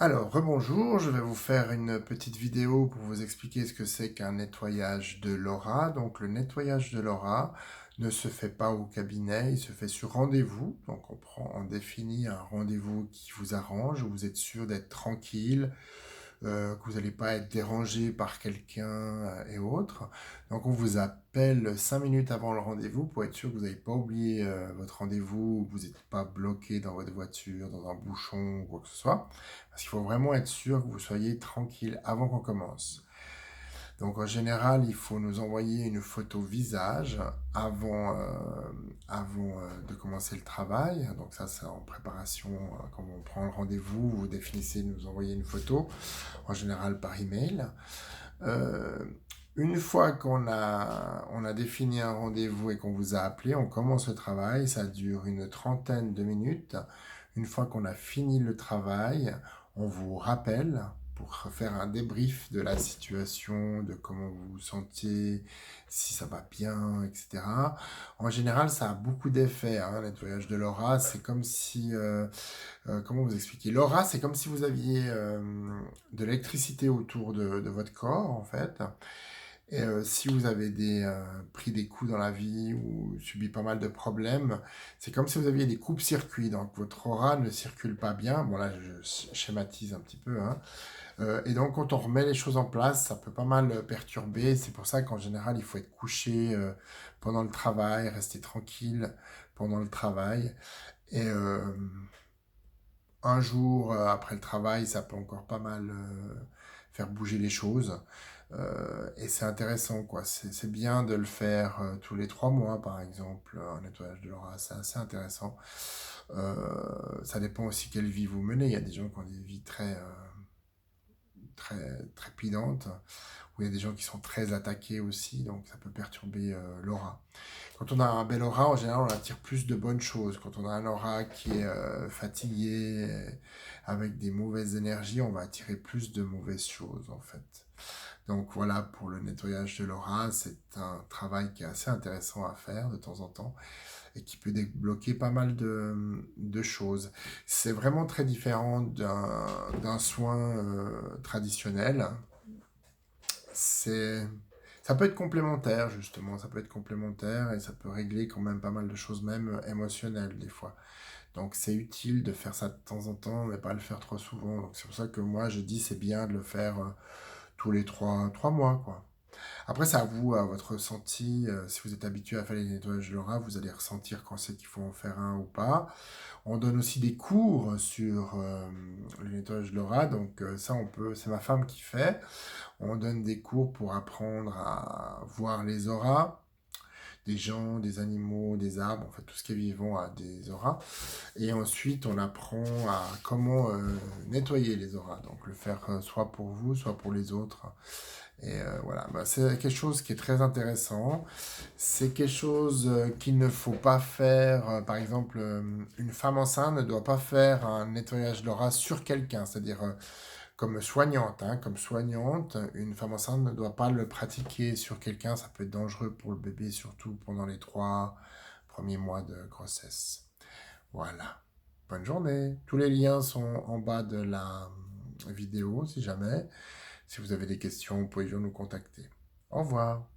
Alors, rebonjour, je vais vous faire une petite vidéo pour vous expliquer ce que c'est qu'un nettoyage de l'aura. Donc, le nettoyage de l'aura ne se fait pas au cabinet, il se fait sur rendez-vous. Donc, on définit un rendez-vous qui vous arrange, où vous êtes sûr d'être tranquille, que vous n'allez pas être dérangé par quelqu'un et autres. Donc on vous appelle 5 minutes avant le rendez-vous pour être sûr que vous n'avez pas oublié votre rendez-vous, que vous n'êtes pas bloqué dans votre voiture, dans un bouchon ou quoi que ce soit. Parce qu'il faut vraiment être sûr que vous soyez tranquille avant qu'on commence. Donc en général, il faut nous envoyer une photo visage avant de commencer le travail. Donc ça, c'est en préparation. Quand on prend le rendez-vous, vous définissez, nous envoyer une photo, en général par email. Euh, une fois qu'on a défini un rendez-vous et qu'on vous a appelé, on commence le travail. Ça dure une trentaine de minutes. Une fois qu'on a fini le travail, on vous rappelle pour faire un débrief de la situation, de comment vous vous sentiez, si ça va bien, etc. En général, ça a beaucoup d'effets, hein, le nettoyage de l'aura. C'est comme si, comment vous expliquer? L'aura, c'est comme si vous aviez de l'électricité autour de votre corps, en fait. Et si vous avez pris des coups dans la vie ou subi pas mal de problèmes, c'est comme si vous aviez des coupes-circuits. Donc votre aura ne circule pas bien. Bon là, je schématise un petit peu, hein. Et donc quand on remet les choses en place, ça peut pas mal perturber. C'est pour ça qu'en général, il faut être couché pendant le travail, rester tranquille pendant le travail. Et un jour après le travail, ça peut encore pas mal faire bouger les choses. Et c'est intéressant, quoi. C'est bien de le faire tous les 3 mois, par exemple, un nettoyage de l'aura. C'est assez intéressant. Ça dépend aussi quelle vie vous menez. Il y a des gens qui ont des vies très trépidantes, où il y a des gens qui sont très attaqués aussi, donc ça peut perturber l'aura. Quand on a un bel aura, en général, on attire plus de bonnes choses. Quand on a un aura qui est fatigué, avec des mauvaises énergies, on va attirer plus de mauvaises choses, en fait. Donc voilà, pour le nettoyage de l'aura, c'est un travail qui est assez intéressant à faire de temps en temps et qui peut débloquer pas mal de choses. C'est vraiment très différent d'un soin traditionnel. C'est, ça peut être complémentaire, justement, ça peut être complémentaire et ça peut régler quand même pas mal de choses, même émotionnelles, des fois. Donc c'est utile de faire ça de temps en temps, mais pas le faire trop souvent. Donc c'est pour ça que moi, je dis c'est bien de le faire tous les 3 mois, quoi. Après, c'est à vous, à votre ressenti. Si vous êtes habitué à faire les nettoyages de l'aura, vous allez ressentir quand c'est qu'il faut en faire un ou pas. On donne aussi des cours sur le nettoyage de l'aura. Donc ça, c'est ma femme qui fait. On donne des cours pour apprendre à voir les auras des gens, des animaux, des arbres, en fait tout ce qui est vivant a des auras. Et ensuite on apprend à comment nettoyer les auras, donc le faire soit pour vous, soit pour les autres. Et voilà, bah, c'est quelque chose qui est très intéressant. C'est quelque chose qu'il ne faut pas faire. Par exemple, une femme enceinte ne doit pas faire un nettoyage d'aura sur quelqu'un, c'est-à-dire comme soignante, hein, comme soignante, une femme enceinte ne doit pas le pratiquer sur quelqu'un. Ça peut être dangereux pour le bébé, surtout pendant les 3 premiers mois de grossesse. Voilà. Bonne journée. Tous les liens sont en bas de la vidéo, si jamais. Si vous avez des questions, vous pouvez toujours nous contacter. Au revoir.